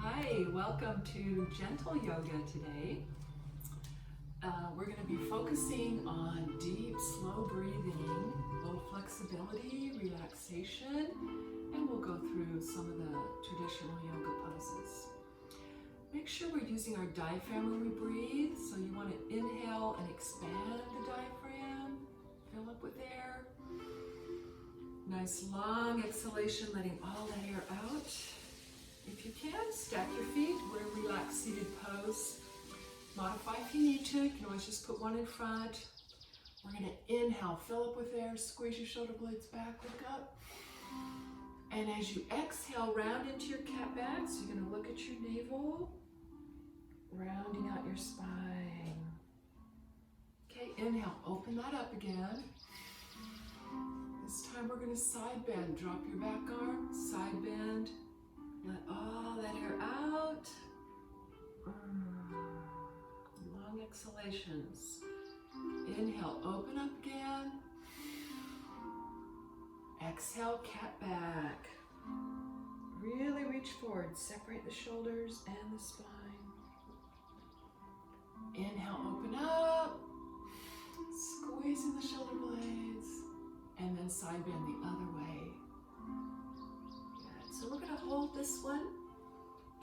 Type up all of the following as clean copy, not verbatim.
Hi, welcome to Gentle Yoga today. We're going to be focusing on deep, slow breathing, low flexibility, relaxation, and we'll go through some of the traditional yoga poses. Make sure we're using our diaphragm when we breathe, so you want to inhale and expand the diaphragm, fill up with air. Nice long exhalation, letting all that air out. If you can, stack your feet. We're in relaxed seated pose. Modify if you need to. You can always just put one in front. We're going to inhale, fill up with air, squeeze your shoulder blades back, look up. And as you exhale, round into your cat back. So you're going to look at your navel, rounding out your spine. Okay, inhale, open that up again. This time we're going to side bend. Drop your back arm, side bend. Let all that air out. Long exhalations. Inhale, open up again. Exhale, cat back. Really reach forward. Separate the shoulders and the spine. Inhale, open up. Squeezing the shoulder blades. And then side bend the other way. Good. So we're going to hold this one.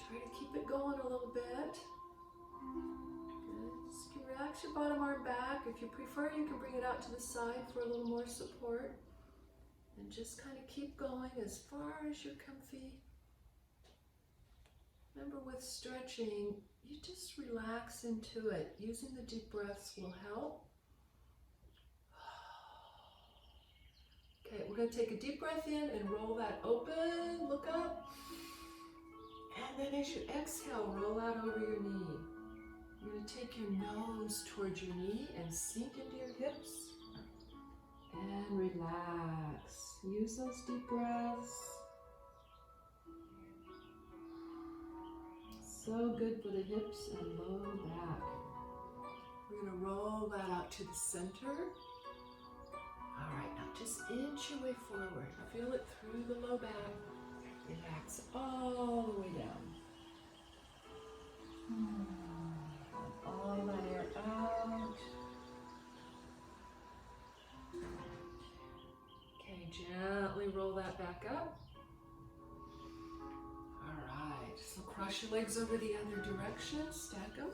Try to keep it going a little bit. Good. Just you can relax your bottom arm back. If you prefer, you can bring it out to the side for a little more support. And just kind of keep going as far as you're comfy. Remember, with stretching, you just relax into it. Using the deep breaths will help. Okay, we're going to take a deep breath in and roll that open, look up. And then as you exhale, roll out over your knee. You're going to take your nose towards your knee and sink into your hips. And relax. Use those deep breaths. So good for the hips and low back. We're going to roll that out to the center. All right, now just inch your way forward. Feel it through the low back. Relax all the way down. All that air out. Okay, gently roll that back up. All right, so cross your legs over the other direction, stack them.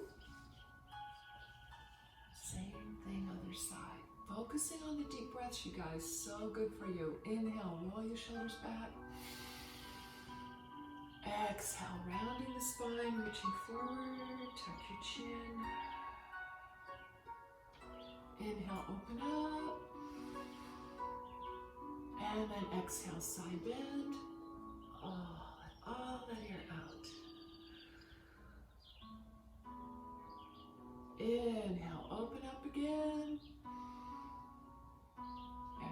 Same thing, other side. Focusing on the deep breaths, you guys, so good for you. Inhale, roll your shoulders back. Exhale, rounding the spine, reaching forward, tuck your chin. Inhale, open up. And then exhale, side bend. All that air out. Inhale, open up again.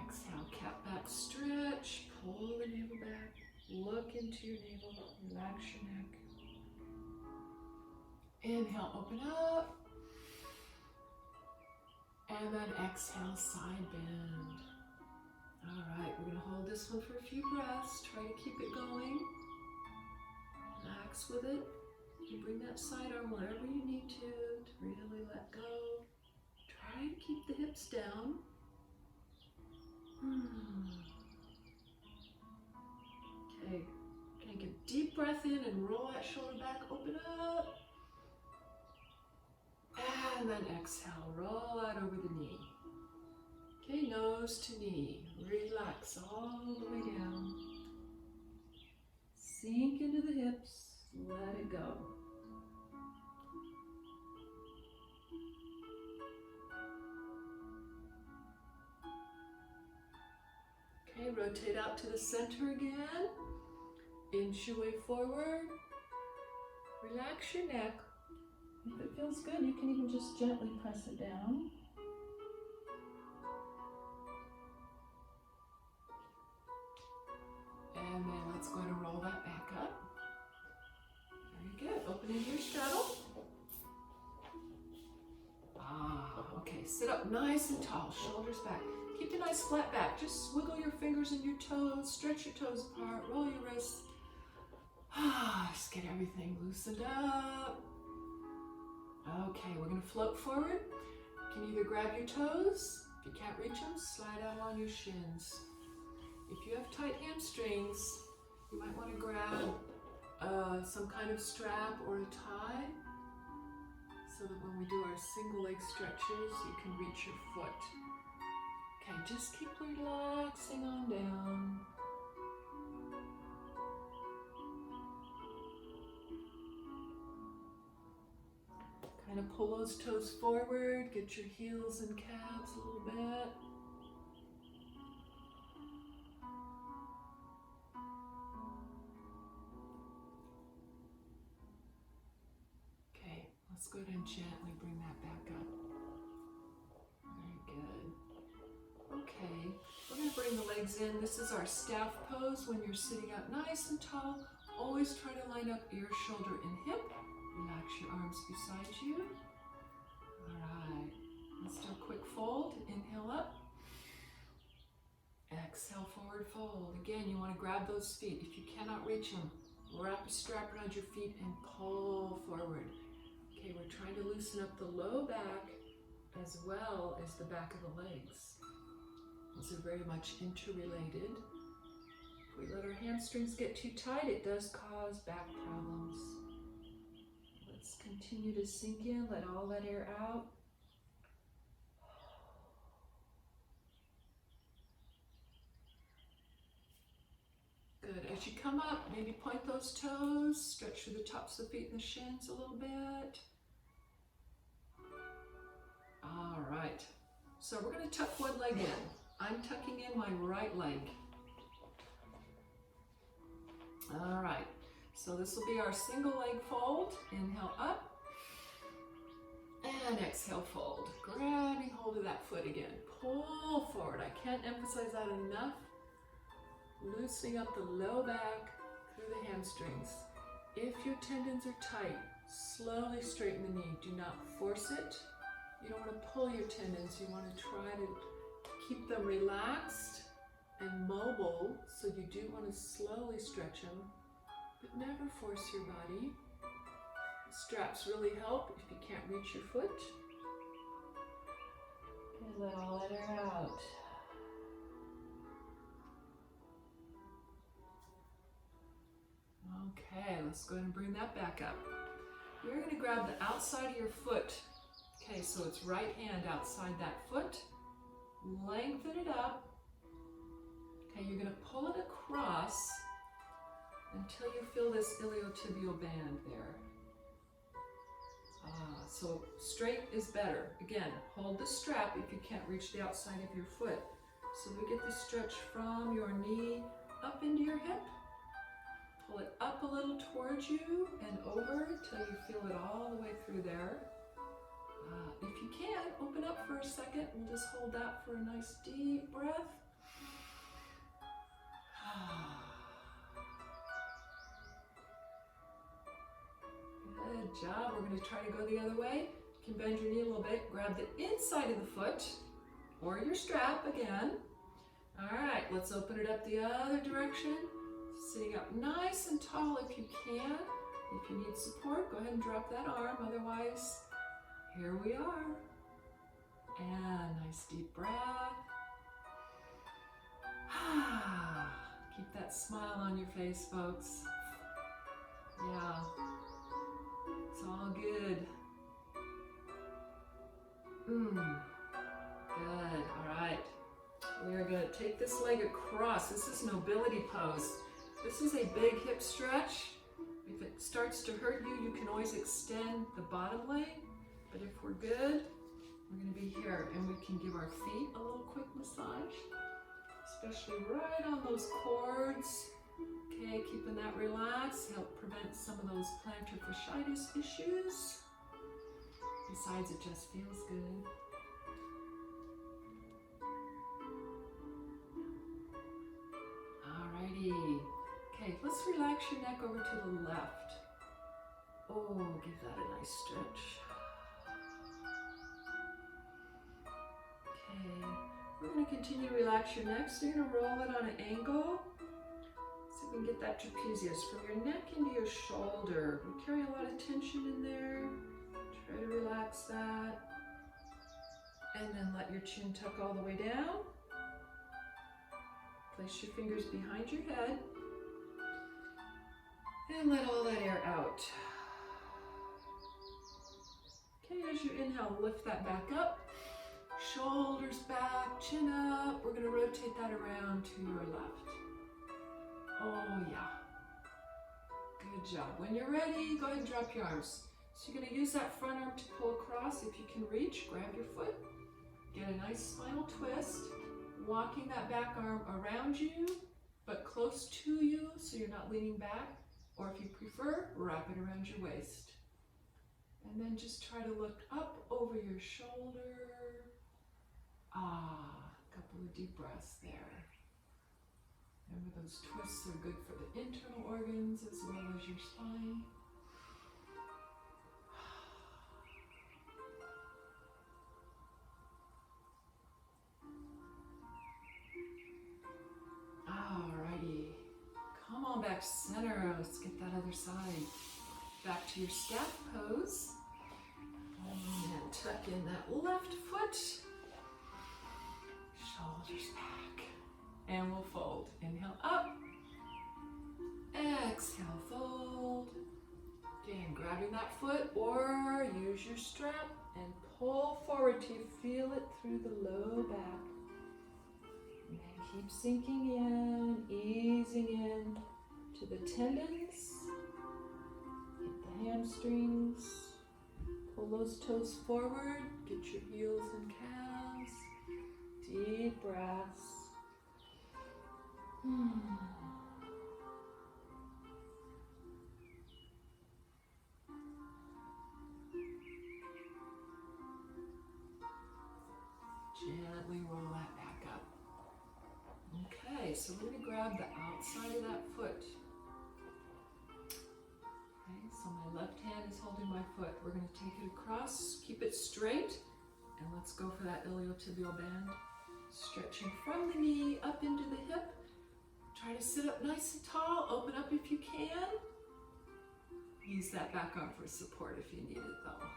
Exhale, cat back stretch. Pull the navel back. Look into your navel. Relax your neck. Inhale, open up. And then exhale, side bend. All right, we're going to hold this one for a few breaths. Try to keep it going. Relax with it. You bring that side arm wherever you need to really let go. Try to keep the hips down. Okay, take a deep breath in and roll that shoulder back, open up. And then exhale, roll out over the knee. Okay, nose to knee. Relax all the way down. Sink into the hips, let it go. Okay, rotate out to the center again. Inch your way forward. Relax your neck. If it feels good, you can even just gently press it down. And then let's go and roll that back up. Very good. Open into your straddle. Okay, sit up nice and tall, shoulders back. Keep a nice flat back. Just wiggle your fingers and your toes, stretch your toes apart, roll your wrists. Just get get everything loosened up. Okay, we're going to float forward. You can either grab your toes. If you can't reach them, slide out on your shins. If you have tight hamstrings, you might want to grab some kind of strap or a tie so that when we do our single leg stretches, you can reach your foot. Okay, just keep relaxing on down. Kind of pull those toes forward, get your heels and calves a little bit. Okay, let's go ahead and gently bring that back up. Very good. Okay, we're going to bring the legs in. This is our staff pose when you're sitting up nice and tall. Always try to line up ear, shoulder, and hip. Relax your arms beside you. All right, let's do a quick fold. Inhale up. Exhale, forward fold. Again, you want to grab those feet. If you cannot reach them, wrap a strap around your feet and pull forward. Okay, we're trying to loosen up the low back as well as the back of the legs. Those are very much interrelated. If we let our hamstrings get too tight, it does cause back problems. Let's continue to sink in, let all that air out. Good. As you come up, maybe point those toes, stretch through the tops of the feet and the shins a little bit. All right. So we're going to tuck one leg in. I'm tucking in my right leg. All right. So this will be our single leg fold. Inhale up. And exhale, fold. Grabbing hold of that foot again. Pull forward. I can't emphasize that enough. Loosening up the low back through the hamstrings. If your tendons are tight, slowly straighten the knee. Do not force it. You don't want to pull your tendons. You want to try to keep them relaxed and mobile. So you do want to slowly stretch them, but never force your body. Straps really help if you can't reach your foot. And let all that air out. Okay, let's go ahead and bring that back up. You're going to grab the outside of your foot. Okay, so it's right hand outside that foot. Lengthen it up. Okay, you're going to pull it across until you feel this iliotibial band there. So straight is better. Again, hold the strap if you can't reach the outside of your foot. So we get the stretch from your knee up into your hip. Pull it up a little towards you and over till you feel it all the way through there. If you can, open up for a second and just hold that for a nice deep breath. Good job. We're going to try to go the other way. You can bend your knee a little bit. Grab the inside of the foot or your strap again. All right, let's open it up the other direction. Sitting up nice and tall if you can. If you need support, go ahead and drop that arm. Otherwise, here we are. And nice deep breath. Keep that smile on your face, folks. Yeah, it's all good. Good, all right. We're gonna take this leg across. This is nobility pose. This is a big hip stretch. If it starts to hurt you, you can always extend the bottom leg. But if we're good, we're going to be here and we can give our feet a little quick massage, especially right on those cords. Okay, keeping that relaxed, help prevent some of those plantar fasciitis issues. Besides, it just feels good. Alrighty. Okay, let's relax your neck over to the left. Oh, give that a nice stretch. Okay, we're going to continue to relax your neck. So you're going to roll it on an angle. So you can get that trapezius from your neck into your shoulder. We carry a lot of tension in there. Try to relax that. And then let your chin tuck all the way down. Place your fingers behind your head. And let all that air out. Okay, as you inhale, lift that back up. Shoulders back, chin up. We're going to rotate that around to your left. Oh yeah. Good job. When you're ready, go ahead and drop your arms. So you're going to use that front arm to pull across. If you can reach, grab your foot. Get a nice spinal twist. Walking that back arm around you, but close to you so you're not leaning back. Or if you prefer, wrap it around your waist. And then just try to look up over your shoulder. A couple of deep breaths there. Remember, those twists are good for the internal organs as well as your spine. Alrighty. Come on back to center. Let's get that other side. Back to your staff pose. And tuck in that left foot. Shoulders back. And we'll fold. Inhale up. Exhale, fold. Again, grabbing that foot or use your strap and pull forward till you feel it through the low back. And then keep sinking in, easing in to the tendons. Hit the hamstrings. Pull those toes forward. Get your heels and calves. Deep breaths. Gently roll that back up. Okay, so we're going to grab the outside of that foot. Okay, so my left hand is holding my foot. We're going to take it across, keep it straight, and let's go for that iliotibial bend. Stretching from the knee up into the hip. Try to sit up nice and tall. Open up if you can. Use that back arm for support if you need it though.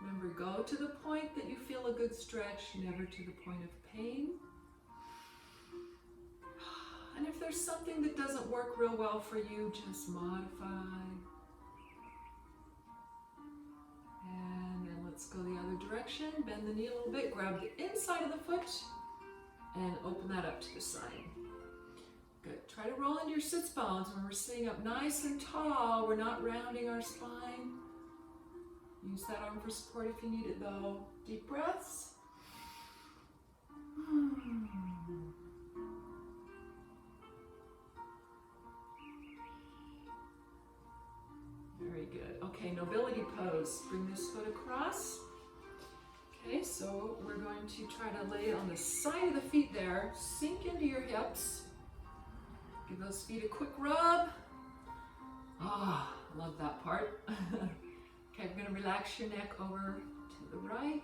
Remember, go to the point that you feel a good stretch, never to the point of pain. And if there's something that doesn't work real well for you, just modify. And then let's go the other direction. Bend the knee a little bit, grab the inside of the foot, and open that up to the side. Good. Try to roll into your sits bones. When we're sitting up nice and tall, we're not rounding our spine. Use that arm for support if you need it though. Deep breaths. Very good. Okay, nobility pose. Bring this foot across. Okay, so we're going to try to lay it on the side of the feet there. Sink into your hips. Give those feet a quick rub. Ah, love that part. Okay, we're going to relax your neck over to the right.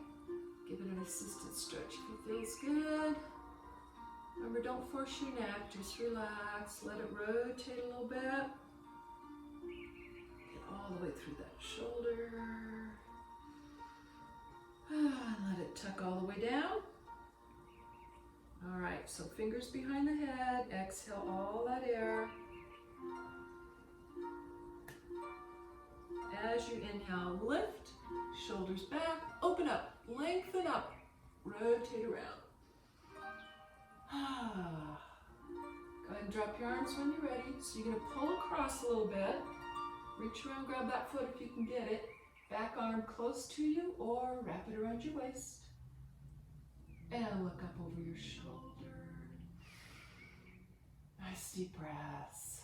Give it an assisted stretch if it feels good. Remember, don't force your neck, just relax. Let it rotate a little bit. Get all the way through that shoulder. And let it tuck all the way down. All right, so fingers behind the head. Exhale all that air. As you inhale, lift, shoulders back, open up, lengthen up, rotate around. Go ahead and drop your arms when you're ready. So you're going to pull across a little bit. Reach around, grab that foot if you can get it. Back arm close to you or wrap it around your waist. And look up over your shoulder. Nice deep breaths.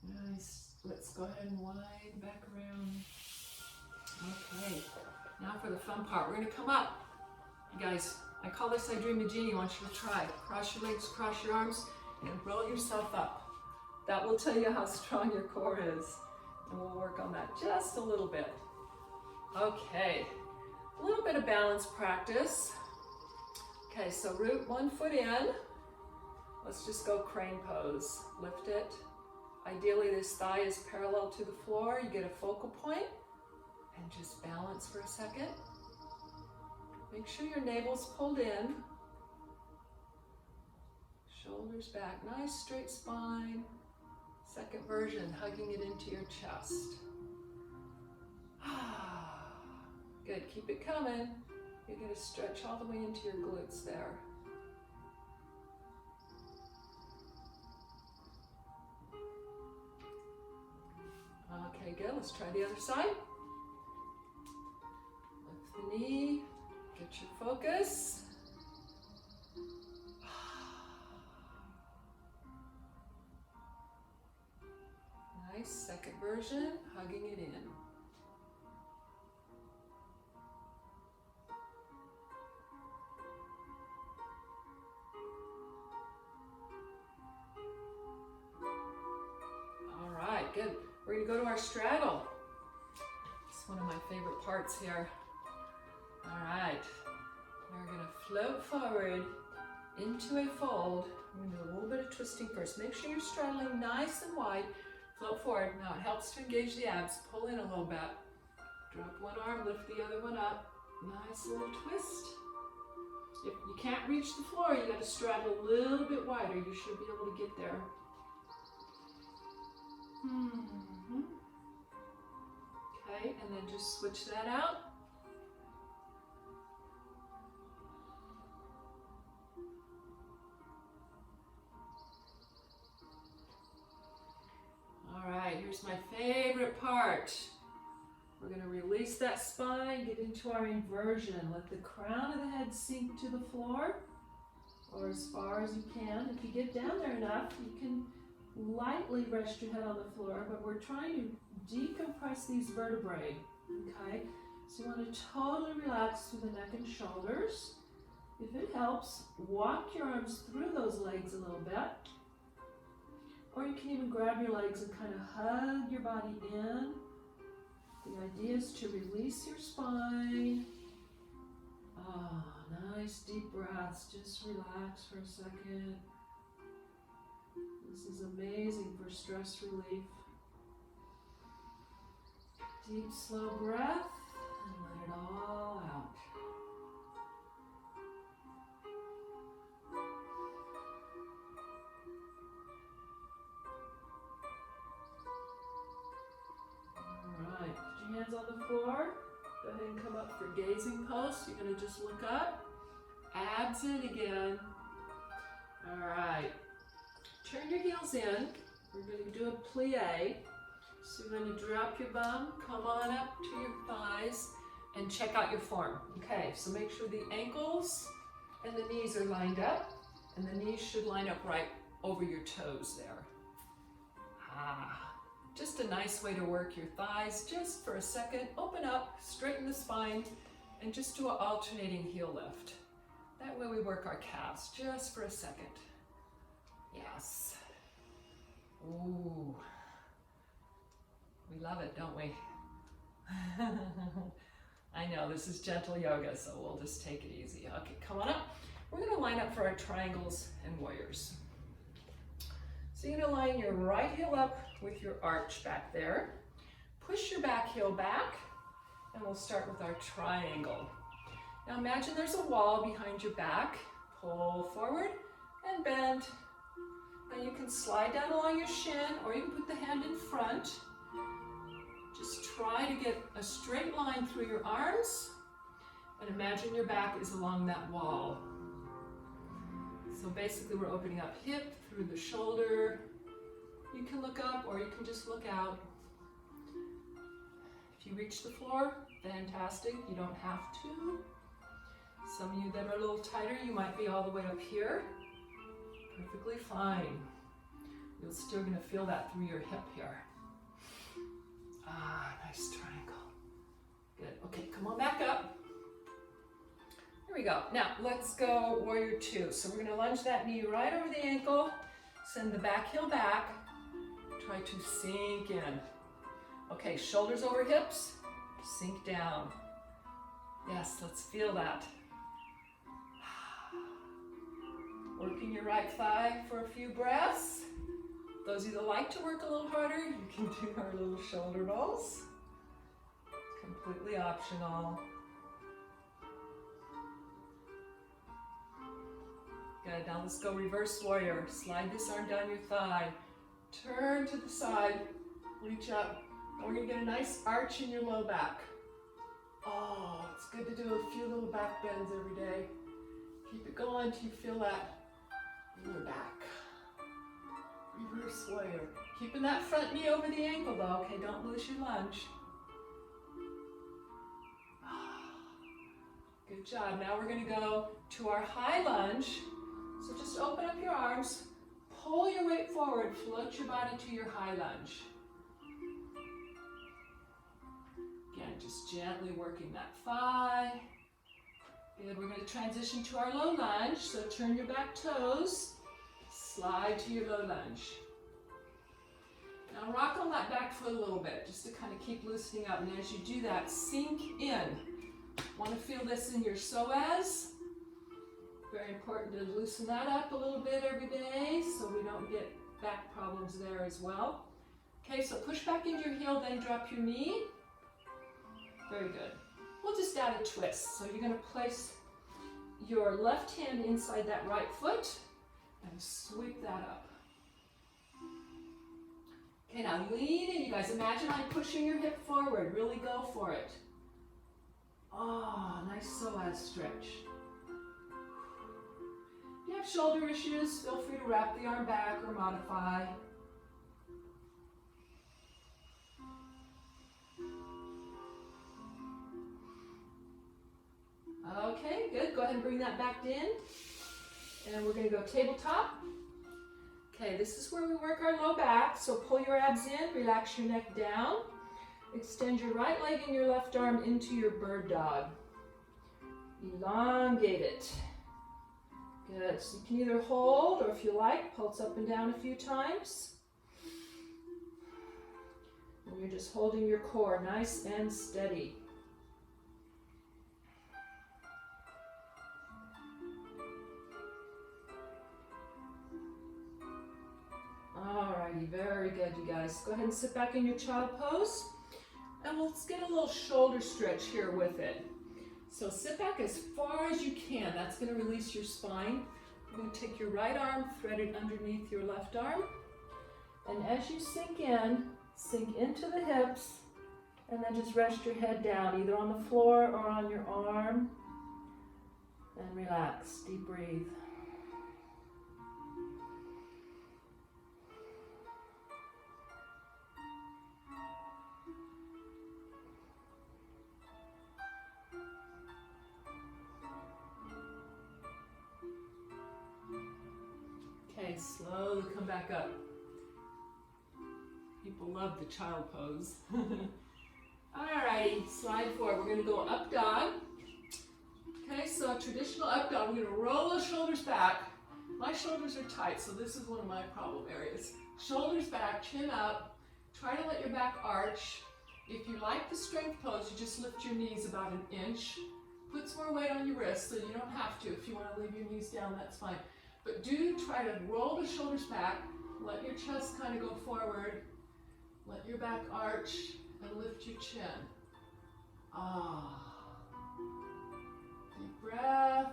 Nice. Let's go ahead and wind back around. Okay. Now for the fun part. We're going to come up. You guys, I call this I Dream a Genie. I want you to try. Cross your legs, cross your arms, and roll yourself up. That will tell you how strong your core is. And we'll work on that just a little bit. Okay. A little bit of balance practice. Okay, so root one foot in. Let's just go crane pose. Lift it. Ideally, this thigh is parallel to the floor. You get a focal point and just balance for a second. Make sure your navel's pulled in. Shoulders back, nice straight spine. Second version, hugging it into your chest. Good, keep it coming. You're going to stretch all the way into your glutes there. Okay, good. Let's try the other side. Lift the knee, get your focus. Nice, second version, hugging it in. Good. We're going to go to our straddle. It's one of my favorite parts here. All right. We're going to float forward into a fold. We're going to do a little bit of twisting first. Make sure you're straddling nice and wide. Float forward. Now it helps to engage the abs. Pull in a little bit. Drop one arm, lift the other one up. Nice little twist. If you can't reach the floor, you got to straddle a little bit wider. You should be able to get there. Okay, and then just switch that out. All right, here's my favorite part. We're going to release that spine, get into our inversion. Let the crown of the head sink to the floor, or as far as you can. If you get down there enough, you can lightly rest your head on the floor, but we're trying to decompress these vertebrae, okay? So you want to totally relax through the neck and shoulders. If it helps, walk your arms through those legs a little bit, or you can even grab your legs and kind of hug your body in. The idea is to release your spine. Oh, nice deep breaths. Just relax for a second. This is amazing for stress relief. Deep, slow breath, and let it all out. All right, put your hands on the floor. Go ahead and come up for gazing pose. You're going to just look up. Abs in again. All right. Turn your heels in. We're going to do a plie. So you're going to drop your bum, come on up to your thighs, and check out your form. Okay, so make sure the ankles and the knees are lined up, and the knees should line up right over your toes there. Just a nice way to work your thighs just for a second. Open up, straighten the spine, and just do an alternating heel lift. That way we work our calves just for a second. Yes. Ooh. We love it, don't we? I know, this is gentle yoga, so we'll just take it easy. Okay, come on up. We're going to line up for our triangles and warriors. So you're going to line your right heel up with your arch back there. Push your back heel back, and we'll start with our triangle. Now imagine there's a wall behind your back. Pull forward and bend. Now you can slide down along your shin, or you can put the hand in front. Just try to get a straight line through your arms, and imagine your back is along that wall. So basically we're opening up hip through the shoulder. You can look up, or you can just look out. If you reach the floor, fantastic. You don't have to. Some of you that are a little tighter, you might be all the way up here. Perfectly fine. You're still going to feel that through your hip here. Nice triangle. Good. Okay, come on back up. Here we go. Now, let's go warrior two. So we're going to lunge that knee right over the ankle. Send the back heel back. Try to sink in. Okay, shoulders over hips. Sink down. Yes, let's feel that. Working your right thigh for a few breaths. Those of you that like to work a little harder, you can do our little shoulder rolls. Completely optional. Good, now let's go reverse warrior. Slide this arm down your thigh. Turn to the side, reach up. And we're gonna get a nice arch in your low back. Oh, it's good to do a few little back bends every day. Keep it going till you feel that in your back. Reverse warrior. Keeping that front knee over the ankle though, okay? Don't lose your lunge. Good job. Now we're going to go to our high lunge. So just open up your arms, pull your weight forward, float your body to your high lunge. Again, just gently working that thigh. Good. We're going to transition to our low lunge. So turn your back toes, slide to your low lunge. Now rock on that back foot a little bit, just to kind of keep loosening up. And as you do that, sink in. Want to feel this in your psoas. Very important to loosen that up a little bit every day so we don't get back problems there as well. Okay, so push back into your heel, then drop your knee. Very good. We'll just add a twist. So you're going to place your left hand inside that right foot and sweep that up. Okay, now lean in, you guys. Imagine like pushing your hip forward. Really go for it. Oh, nice psoas stretch. If you have shoulder issues, feel free to wrap the arm back or modify. Okay, good. Go ahead and bring that back in. And we're going to go tabletop. Okay, this is where we work our low back. So pull your abs in, relax your neck down. Extend your right leg and your left arm into your bird dog. Elongate it. Good. So you can either hold or if you like, pulse up and down a few times. And you're just holding your core nice and steady. Alrighty, very good, you guys. Go ahead and sit back in your child pose. And let's get a little shoulder stretch here with it. So sit back as far as you can. That's going to release your spine. You're going to take your right arm, thread it underneath your left arm. And as you sink into the hips, and then just rest your head down, either on the floor or on your arm. And relax, deep breathe. Okay, slowly come back up. People love the child pose. Alrighty, slide forward. We're going to go up dog. Okay, so traditional up dog. We're going to roll those shoulders back. My shoulders are tight, so this is one of my problem areas. Shoulders back, chin up. Try to let your back arch. If you like the strength pose, you just lift your knees about an inch. Put some more weight on your wrists, so you don't have to. If you want to leave your knees down, that's fine. But do try to roll the shoulders back, let your chest kind of go forward, let your back arch, and lift your chin. Ah. Deep breath.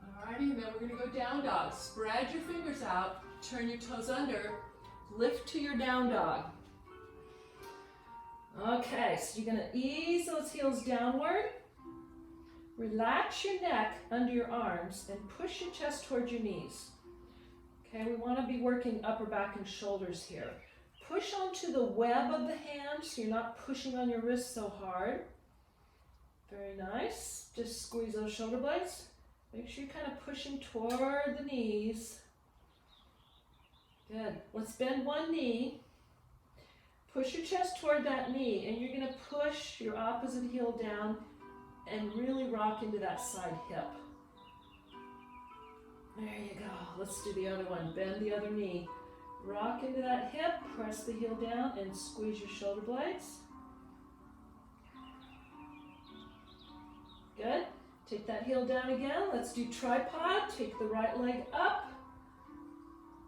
Alrighty, and then we're going to go down dog. Spread your fingers out, turn your toes under, lift to your down dog. Okay, so you're going to ease those heels downward. Relax your neck under your arms and push your chest towards your knees. Okay, we want to be working upper back and shoulders here. Push onto the web of the hand so you're not pushing on your wrists so hard. Very nice. Just squeeze those shoulder blades. Make sure you're kind of pushing toward the knees. Good. Let's bend one knee. Push your chest toward that knee and you're going to push your opposite heel down and really rock into that side hip. There you go. Let's do the other one. Bend the other knee. Rock into that hip, press the heel down, and squeeze your shoulder blades. Good. Take that heel down again. Let's do tripod. Take the right leg up.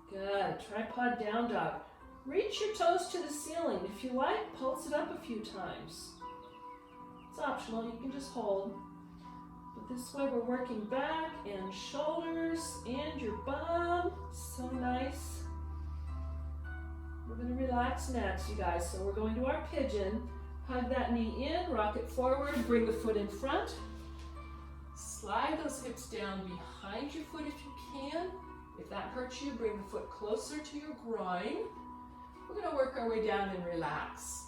Good. Tripod down dog. Reach your toes to the ceiling. If you like, pulse it up a few times. It's optional. You can just hold. But this way we're working back and shoulders and your bum. So nice. We're going to relax next, you guys. So we're going to our pigeon. Hug that knee in, rock it forward, bring the foot in front. Slide those hips down behind your foot if you can. If that hurts you, bring the foot closer to your groin. We're going to work our way down and relax.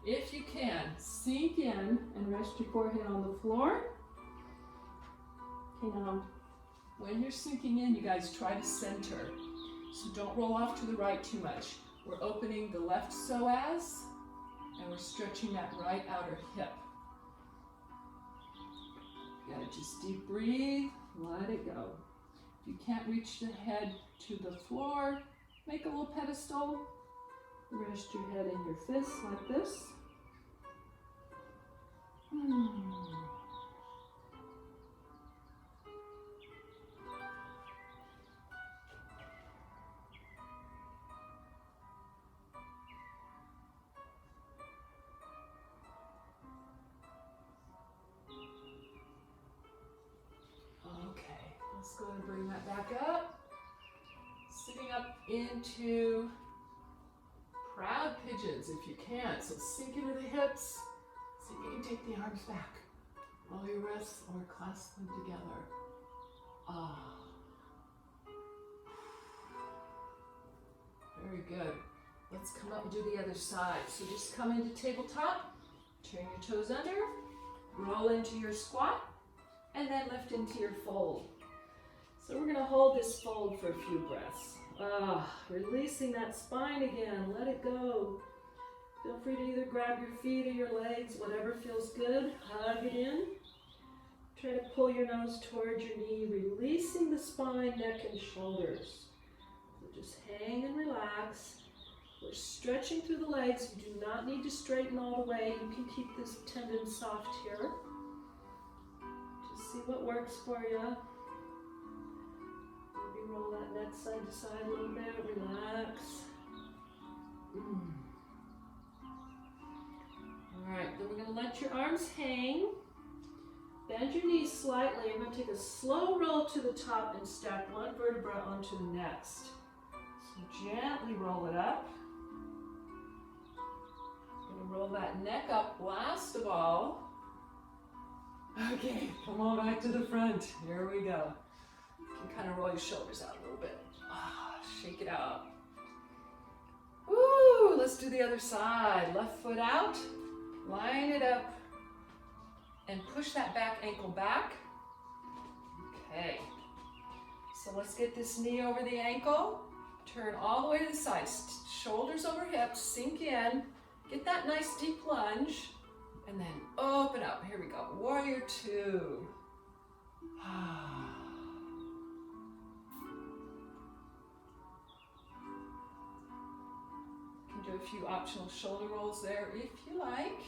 If you can, sink in and rest your forehead on the floor. Okay, now, when you're sinking in, you guys try to center. So don't roll off to the right too much. We're opening the left psoas, and we're stretching that right outer hip. You gotta just deep breathe, let it go. If you can't reach the head to the floor, make a little pedestal. Rest your head in your fists like this. Let's go ahead and bring that back up. Sitting up into proud pigeons if you can. So sink into the hips. See if you can take the arms back. Roll your wrists or clasp them together. Very good. Let's come up and do the other side. So just come into tabletop, turn your toes under, roll into your squat, and then lift into your fold. So we're going to hold this fold for a few breaths. Releasing that spine again. Let it go. Feel free to either grab your feet or your legs, whatever feels good. Hug it in. Try to pull your nose towards your knee, releasing the spine, neck, and shoulders. So just hang and relax. We're stretching through the legs. You do not need to straighten all the way. You can keep this tendon soft here. Just see what works for you. Roll that neck side to side a little bit, relax. All right, then we're going to let your arms hang. Bend your knees slightly. You're going to take a slow roll to the top and stack one vertebra onto the next. So gently roll it up. Going to roll that neck up last of all. Okay, come on back to the front. Here we go. You can kind of roll your shoulders out a little bit. Shake it out. Woo! Let's do the other side. Left foot out. Line it up. And push that back ankle back. Okay. So let's get this knee over the ankle. Turn all the way to the side. Shoulders over hips. Sink in. Get that nice deep lunge. And then open up. Here we go. Warrior two. Do a few optional shoulder rolls there if you like.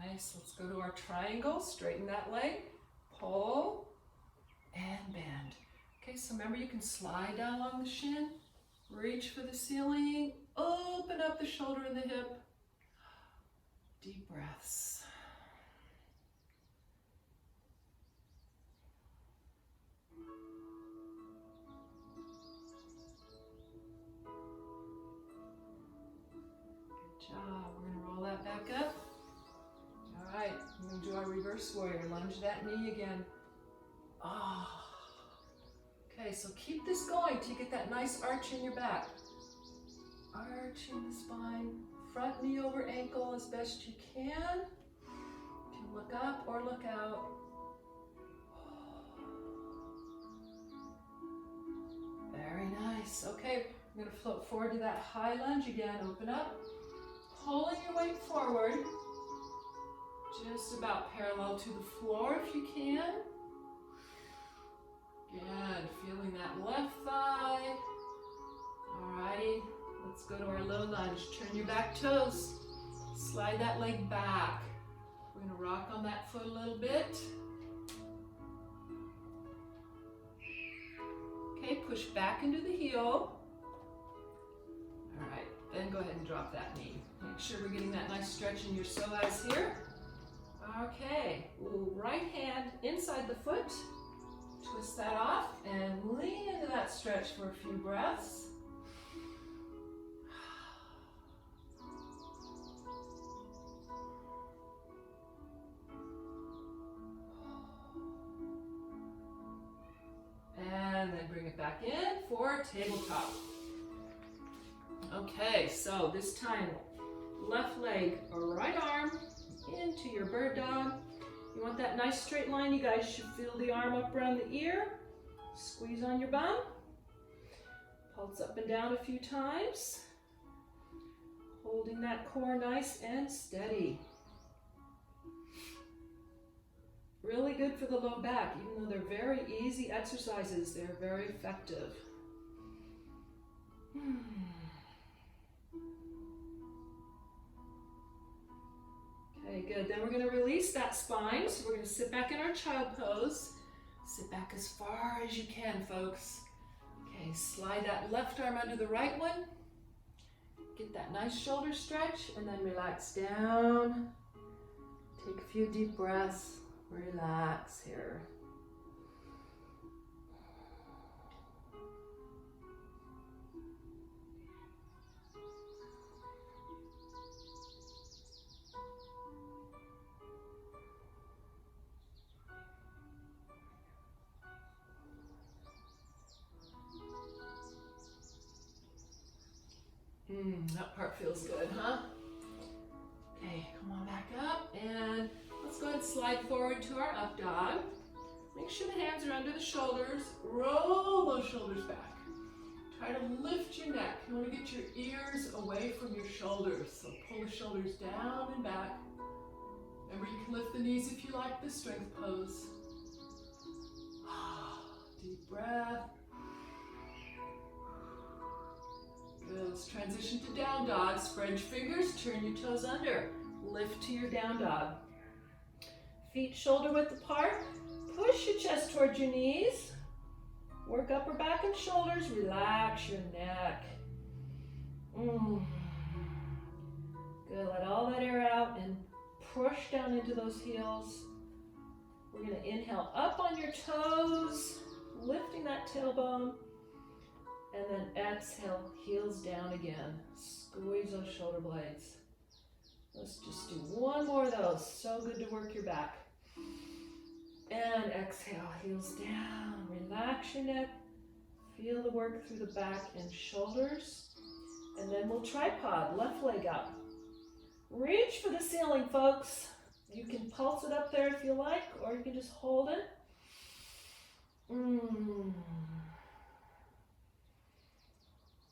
Nice. Let's go to our triangle. Straighten that leg. Pull and bend. Okay, so remember you can slide down along the shin. Reach for the ceiling. Open up the shoulder and the hip. Deep breaths. We're going to roll that back up. All right, we're going to do our reverse warrior. Lunge that knee again. Okay, so keep this going till you get that nice arch in your back. Arching the spine, front knee over ankle as best you can. You can look up or look out. Very nice. Okay, we're going to float forward to that high lunge again. Open up. Pulling your weight forward, just about parallel to the floor if you can. Good, feeling that left thigh. Alrighty, Let's go to our low lunge. Turn your back toes. Slide that leg back. We're going to rock on that foot a little bit. Okay, push back into the heel. All right, then go ahead and drop that knee. Make sure we're getting that nice stretch in your psoas here. Okay, right hand inside the foot. Twist that off and lean into that stretch for a few breaths. And then bring it back in for tabletop. Okay, so this time, left leg or right arm into your bird dog. You want that nice straight line, you guys should feel the arm up around the ear. Squeeze on your bum. Pulse up and down a few times. Holding that core nice and steady. Really good for the low back, even though they're very easy exercises, they're very effective. Okay, good. Then we're going to release that spine. So we're going to sit back in our child pose. Sit back as far as you can, folks. Okay, slide that left arm under the right one. Get that nice shoulder stretch and then relax down. Take a few deep breaths. Relax here. That part feels good, huh? Okay, come on back up and let's go ahead and slide forward to our up dog. Make sure the hands are under the shoulders. Roll those shoulders back. Try to lift your neck. You want to get your ears away from your shoulders. So pull the shoulders down and back. Remember, you can lift the knees if you like the strength pose. Deep breath. Good. Let's transition to down dog. Spread your fingers, turn your toes under. Lift to your down dog. Feet shoulder width apart. Push your chest towards your knees. Work upper back and shoulders. Relax your neck. Good. Let all that air out and push down into those heels. We're going to inhale up on your toes, lifting that tailbone. And then exhale, heels down again. Squeeze those shoulder blades. Let's just do one more of those. So good to work your back. And exhale, heels down. Relax your neck. Feel the work through the back and shoulders. And then we'll tripod, left leg up. Reach for the ceiling, folks. You can pulse it up there if you like, or you can just hold it.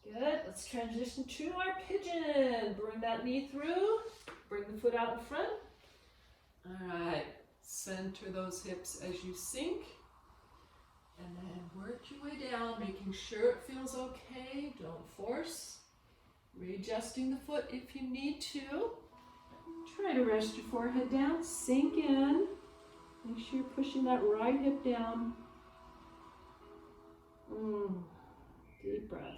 Good. Let's transition to our pigeon. Bring that knee through. Bring the foot out in front. All right. Center those hips as you sink. And then work your way down, making sure it feels okay. Don't force. Readjusting the foot if you need to. Try to rest your forehead down. Sink in. Make sure you're pushing that right hip down. Deep breaths.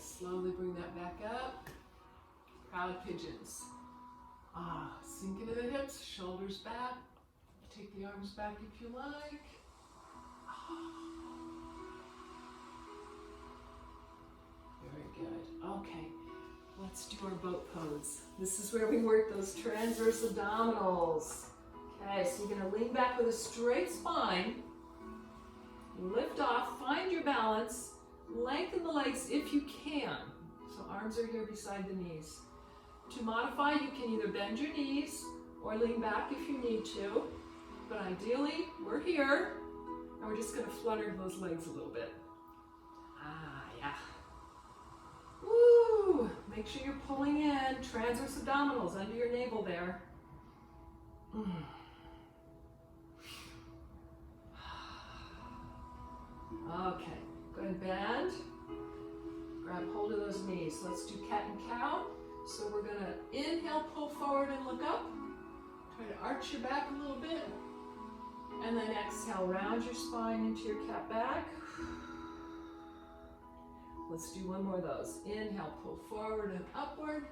Slowly bring that back up. Proud pigeons. Sink into the hips, shoulders back. Take the arms back if you like. Very good. Okay, let's do our boat pose. This is where we work those transverse abdominals. Okay, so you're going to lean back with a straight spine. Lift off, find your balance. Lengthen the legs if you can. So arms are here beside the knees. To modify, you can either bend your knees or lean back if you need to. but ideally we're here and we're just going to flutter those legs a little bit. Ah, yeah. Woo! Make sure you're pulling in transverse abdominals under your navel there. Okay, go ahead and bend. Grab hold of those knees. Let's do cat and cow. So we're going to inhale, pull forward and look up. Try to arch your back a little bit. And then exhale, round your spine into your cat back. Let's do one more of those. Inhale, pull forward and upward.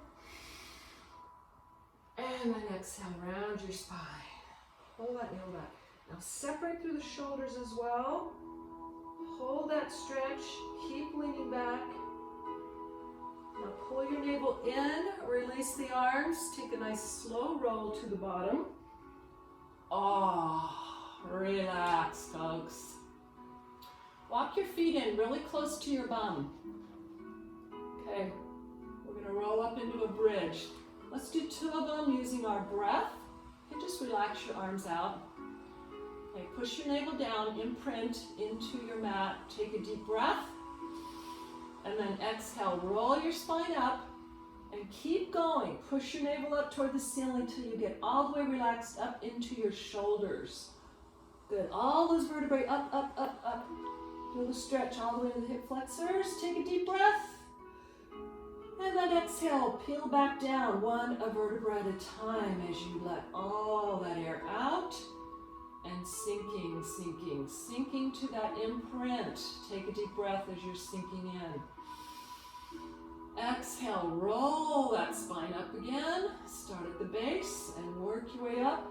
And then exhale, round your spine. Hold that navel back. Now separate through the shoulders as well. Hold that stretch. Keep leaning back. Now pull your navel in, release the arms. Take a nice slow roll to the bottom. Oh, relax, folks. Walk your feet in really close to your bum. Okay, we're going to roll up into a bridge. Let's do 2 of them using our breath. And just relax your arms out. Okay, push your navel down, imprint into your mat. Take a deep breath. And then exhale, roll your spine up and keep going. Push your navel up toward the ceiling until you get all the way relaxed up into your shoulders. Good, all those vertebrae up, up, up, up. Feel the stretch all the way to the hip flexors. Take a deep breath. And then exhale, peel back down one a vertebra at a time as you let all that air out. And sinking, sinking, sinking to that imprint. Take a deep breath as you're sinking in. Exhale, roll that spine up again. Start at the base and work your way up.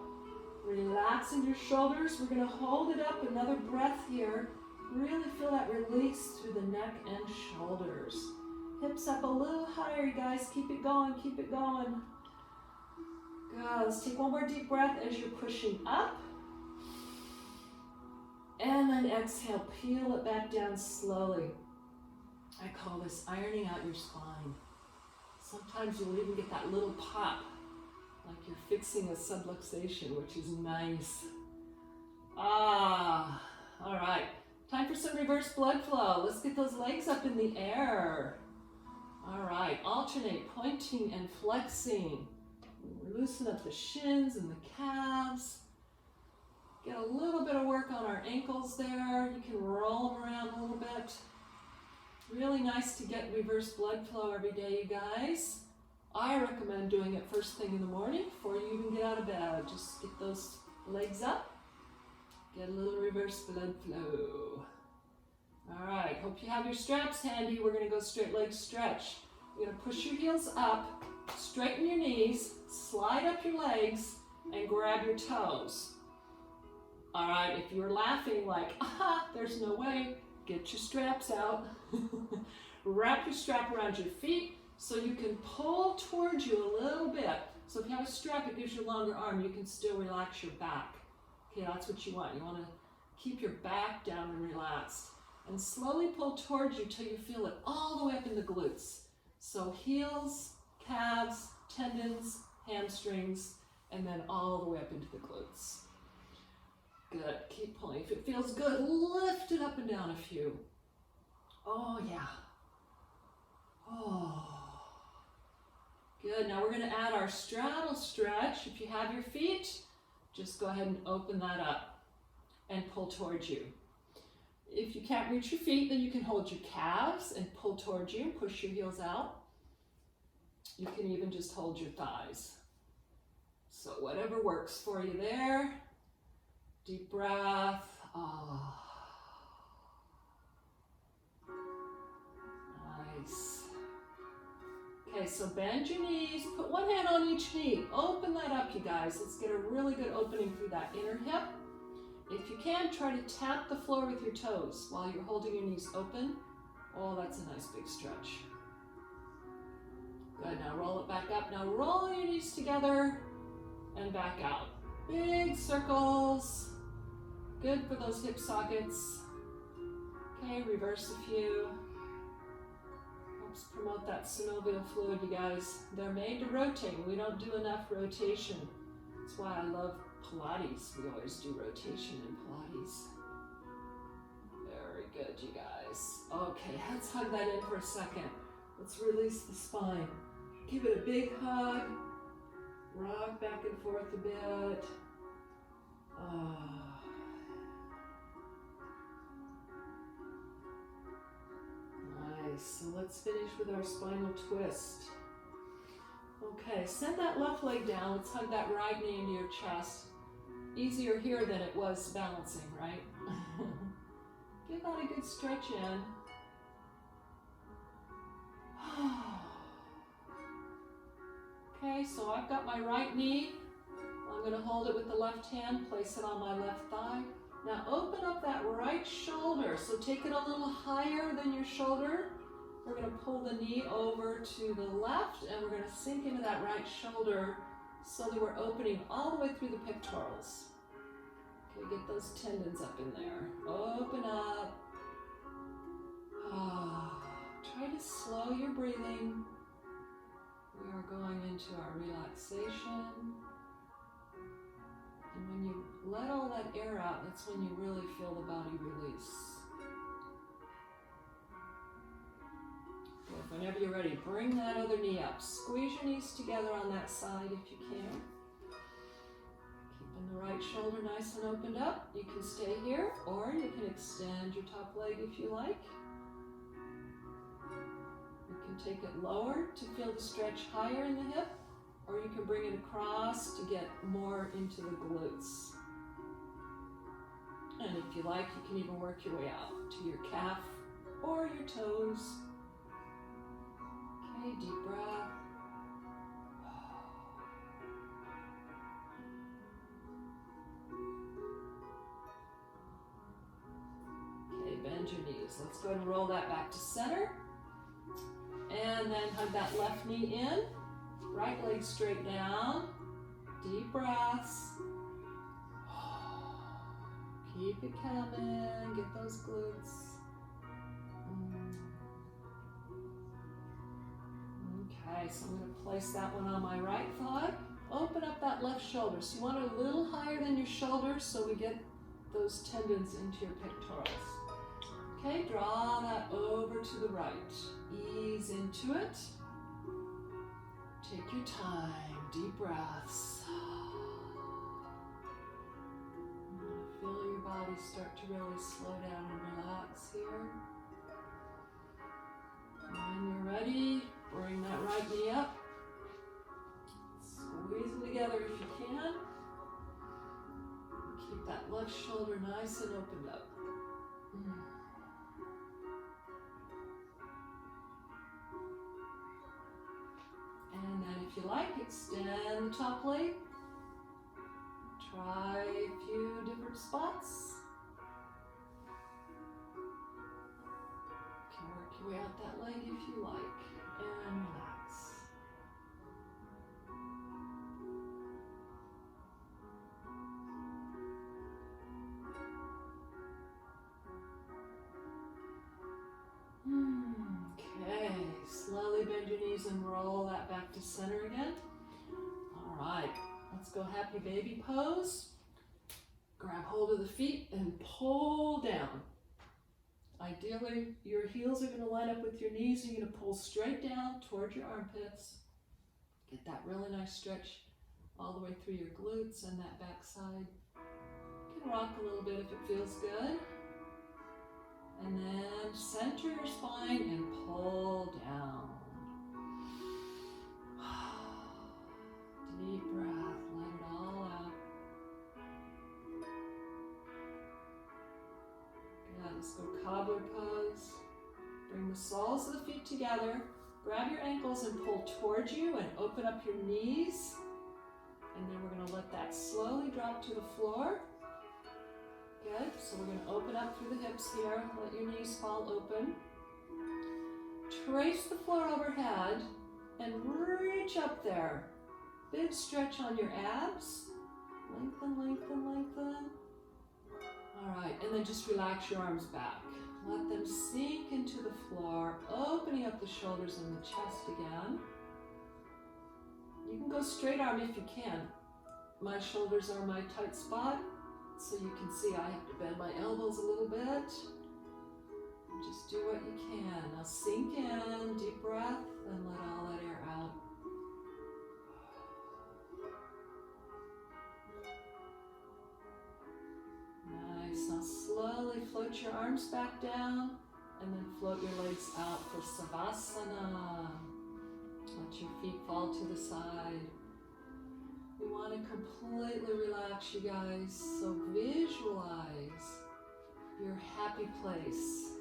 Relax in your shoulders. We're going to hold it up another breath here. Really feel that release through the neck and shoulders. Hips up a little higher, you guys. Keep it going, keep it going. Good. Let's take one more deep breath as you're pushing up. And then exhale, peel it back down slowly. I call this ironing out your spine. Sometimes you'll even get that little pop, like you're fixing a subluxation, which is nice. Ah, all right. Time for some reverse blood flow. Let's get those legs up in the air. All right, alternate pointing and flexing. Loosen up the shins and the calves. Get a little bit of work on our ankles there. You can roll them around a little bit. Really nice to get reverse blood flow every day, you guys. I recommend doing it first thing in the morning before you even get out of bed. Just get those legs up. Get a little reverse blood flow. All right, hope you have your straps handy. We're gonna go straight leg stretch. You're gonna push your heels up, straighten your knees, slide up your legs, and grab your toes. All right, if you're laughing like, aha, there's no way, get your straps out. Wrap your strap around your feet so you can pull towards you a little bit. So if you have a strap, it gives you a longer arm. You can still relax your back. Okay, that's what you want. You want to keep your back down and relaxed. And slowly pull towards you till you feel it all the way up in the glutes. So heels, calves, tendons, hamstrings, and then all the way up into the glutes. Good, keep pulling. If it feels good, lift it up and down a few. Oh yeah. Oh. Good, now we're gonna add our straddle stretch. If you have your feet, just go ahead and open that up and pull towards you. If you can't reach your feet, then you can hold your calves and pull towards you, push your heels out. You can even just hold your thighs. So whatever works for you there. Deep breath. Oh. Nice. Okay, so bend your knees, put one hand on each knee. Open that up, you guys. Let's get a really good opening through that inner hip. If you can, try to tap the floor with your toes while you're holding your knees open. Oh, that's a nice big stretch. Good, now roll it back up. Now roll your knees together and back out. Big circles. Good for those hip sockets. Okay, reverse a few. Helps promote that synovial fluid, you guys. They're made to rotate. We don't do enough rotation. That's why I love Pilates. We always do rotation in Pilates. Very good, you guys. Okay, let's hug that in for a second. Let's release the spine. Give it a big hug. Rock back and forth a bit. Nice. So let's finish with our spinal twist. Okay, send that left leg down. Let's hug that right knee into your chest. Easier here than it was balancing, right? Give that a good stretch in. Okay, so I've got my right knee. I'm going to hold it with the left hand, place it on my left thigh. Now open up that right shoulder. So take it a little higher than your shoulder. We're going to pull the knee over to the left and we're going to sink into that right shoulder so that we're opening all the way through the pectorals. Okay, get those tendons up in there. Open up. Try to slow your breathing. We are going into our relaxation. And when you let all that air out, that's when you really feel the body release. Good. Whenever you're ready, bring that other knee up. Squeeze your knees together on that side if you can. Keeping the right shoulder nice and opened up. You can stay here, or you can extend your top leg if you like. You can take it lower to feel the stretch higher in the hip, or you can bring it across to get more into the glutes. And if you like, you can even work your way out to your calf or your toes. Okay, deep breath. Okay, bend your knees. Let's go ahead and roll that back to center. And then hug that left knee in. Right leg straight down. Deep breaths. Keep it coming. Get those glutes. Okay, so I'm going to place that one on my right thigh. Open up that left shoulder. So you want it a little higher than your shoulder so we get those tendons into your pectorals. Okay, draw that over to the right. Ease into it. Take your time, deep breaths. Feel your body start to really slow down and relax here. When you're ready, bring that right knee up. Squeeze them together if you can. Keep that left shoulder nice and opened up. And then if you like, extend the top leg. Try a few different spots. You can work your way out that leg if you like. And relax. Okay, slowly bend your knees and roll that back to center again. All right, let's go happy baby pose. Grab hold of the feet and pull down. Ideally, your heels are going to line up with your knees. You're going to pull straight down toward your armpits. Get that really nice stretch all the way through your glutes and that back side. You can rock a little bit if it feels good. And then center your spine and pull down. Deep breath, let it all out. Good, let's go cobbler pose. Bring the soles of the feet together. Grab your ankles and pull towards you and open up your knees. And then we're going to let that slowly drop to the floor. Good, so we're going to open up through the hips here, let your knees fall open. Trace the floor overhead and reach up there. Big stretch on your abs. Lengthen, lengthen, lengthen. All right, and then just relax your arms back. Let them sink into the floor, opening up the shoulders and the chest again. You can go straight arm if you can. My shoulders are my tight spot, so you can see I have to bend my elbows a little bit. Just do what you can. Now sink in, deep breath, and let all that air out. Nice. Now slowly float your arms back down, and then float your legs out for Savasana. Let your feet fall to the side. We want to completely relax, you guys, so visualize your happy place.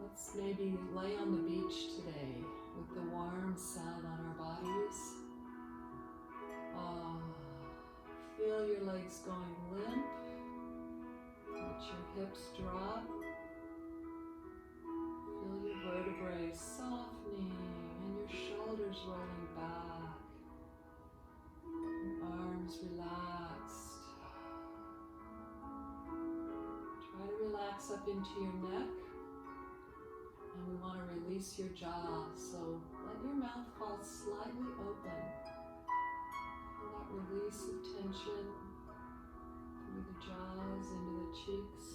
Let's maybe lay on the beach today with the warm sun on our bodies. Oh, feel your legs going limp. Let your hips drop. Feel your vertebrae softening and your shoulders rolling back. Your arms relaxed. Try to relax up into your neck. And we want to release your jaw, so let your mouth fall slightly open. Feel that release of tension through the jaws into the cheeks.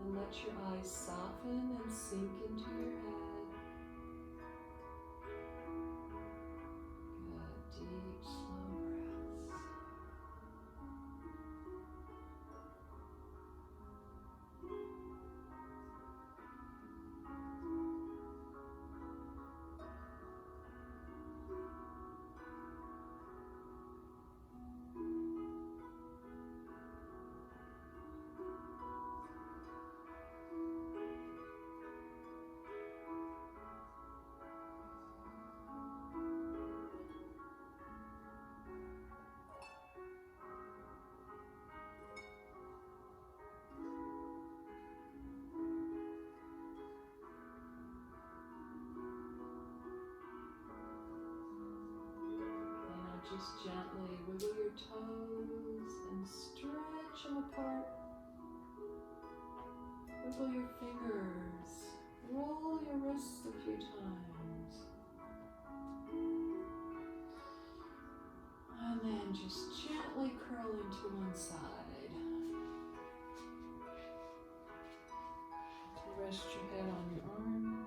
And let your eyes soften and sink into your head. Good, deep, slow breaths. Just gently wiggle your toes and stretch them apart. Wiggle your fingers. Roll your wrists a few times. And then just gently curl into one side. Rest your head on your arm.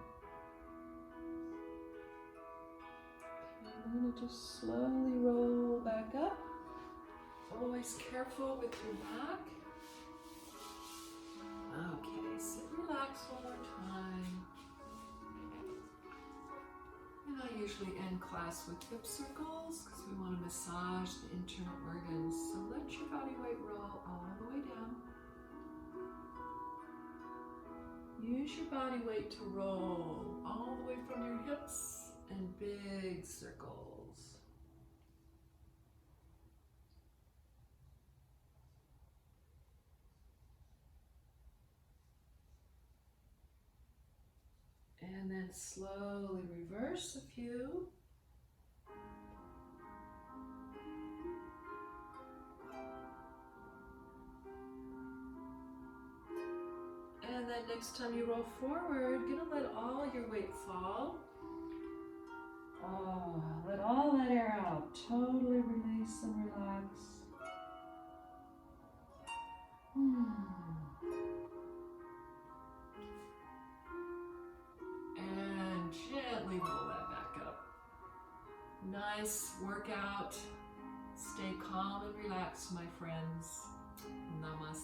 I'm going to just slowly roll back up. Always careful with your back. Okay, sit relax one more time. And I usually end class with hip circles because we want to massage the internal organs. So let your body weight roll all the way down. Use your body weight to roll all the way from your hips. And big circles. And then slowly reverse a few. And then next time you roll forward, you're gonna let all your weight fall. Oh, let all that air out. Totally release and relax. And gently roll that back up. Nice workout. Stay calm and relaxed, my friends. Namaste.